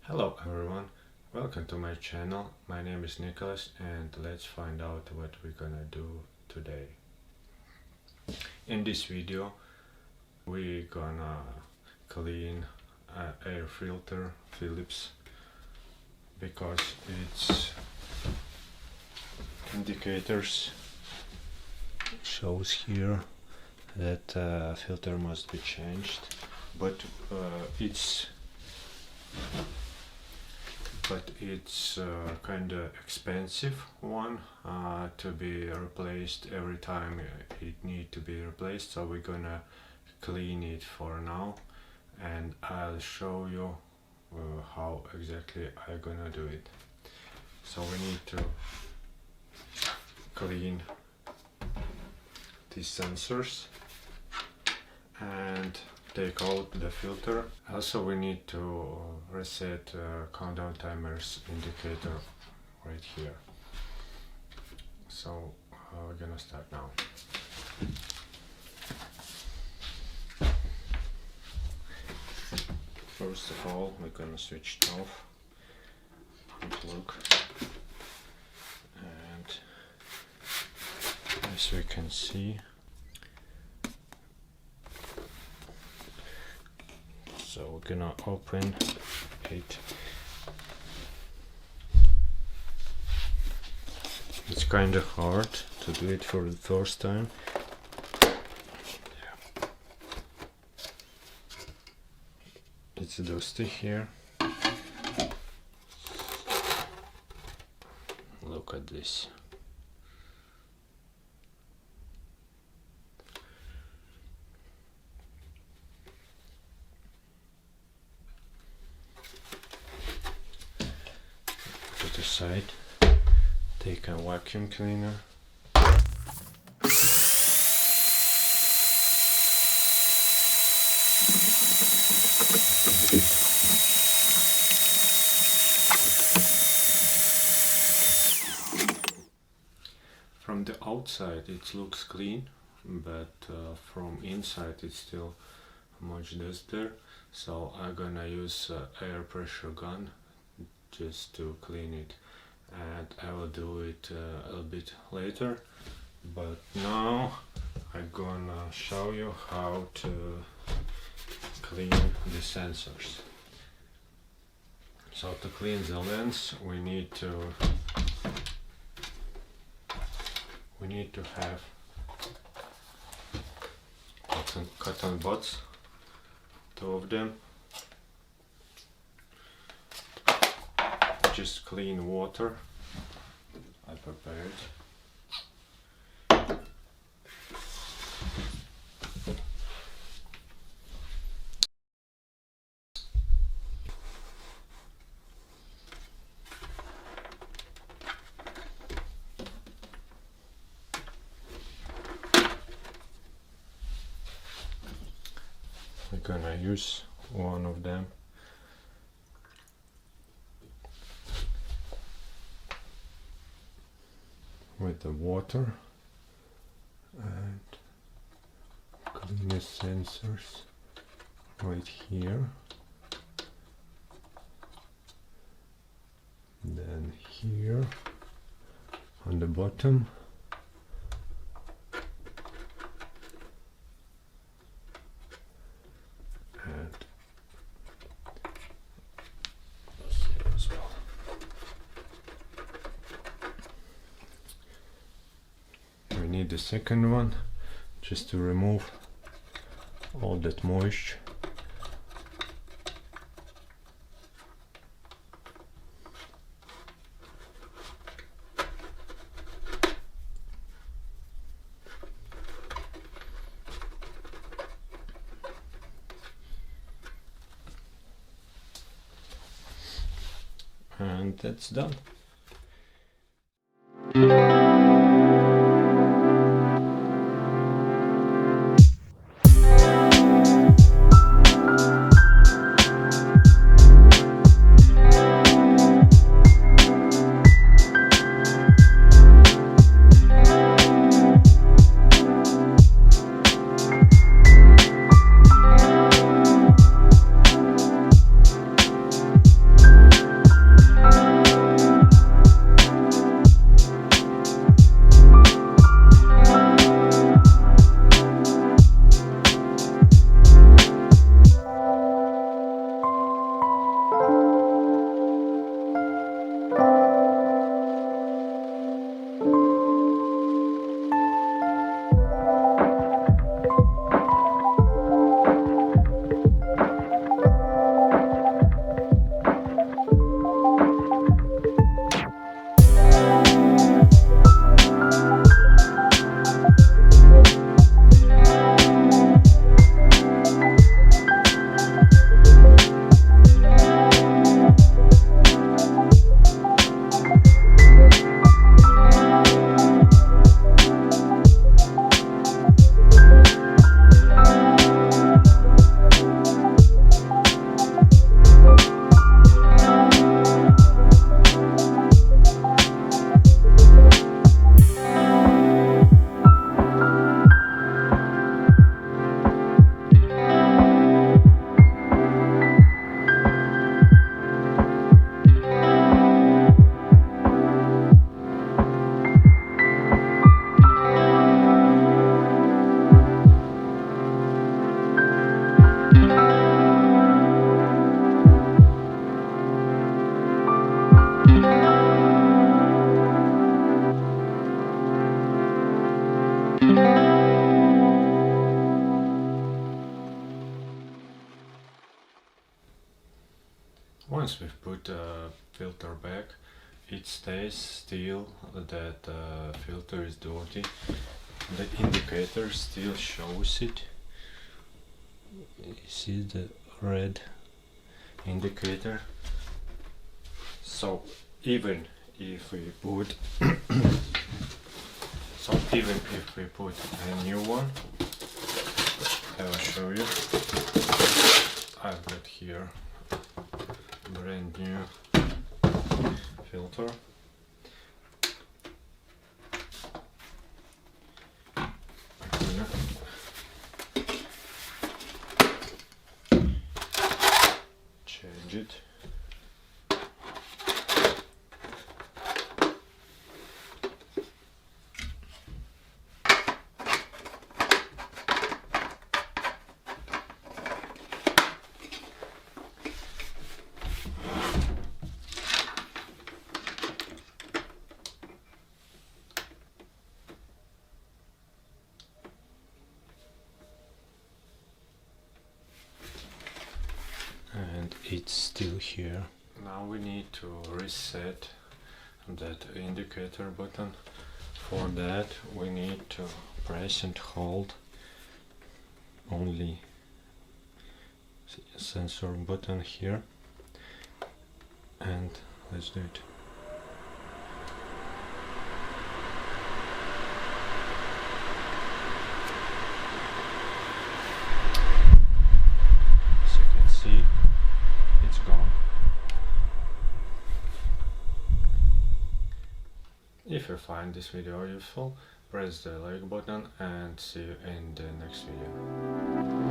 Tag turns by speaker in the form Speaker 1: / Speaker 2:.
Speaker 1: Hello everyone, welcome to my channel. My name is Nicholas and let's find out what we're gonna do today. In this video we're gonna clean air filter Philips because its indicators shows here that filter must be changed, but it's kind of expensive one to be replaced every time it need to be replaced, so we're gonna clean it for now and I'll show you how exactly I'm gonna do it. So we need to clean these sensors and take out the filter. Also we need to reset countdown timers indicator right here. So we're gonna start now. First of all, we're gonna switch it off, unplug, and as we can see, so we're gonna open it. It's kind of hard to do it for the first time. It's dusty here. Look at this. Put it aside. Take a vacuum cleaner. From the outside it looks clean, but from inside it's still much dust there, so I'm gonna use air pressure gun just to clean it, and I will do it a little bit later, but now I'm gonna show you how to clean the sensors. So to clean the lens we need to have cotton buds, 2 of them. Just clean water. I prepared. We're gonna use one of them. With the water and clean the sensors right here, then here on the bottom, and here as well. We need the second one just to remove all that moisture. And that's done. Once we've put the filter back, it stays still that the filter is dirty. The indicator still shows it. You see the red indicator. So even if we put a new one, I will show you. I've got here brand new filter. Change it. And it's still here. Now we need to reset that indicator button. For that we need to press and hold only sensor button here, and let's do it. As you can see, it's gone. If you find this video useful, press the like button and see you in the next video.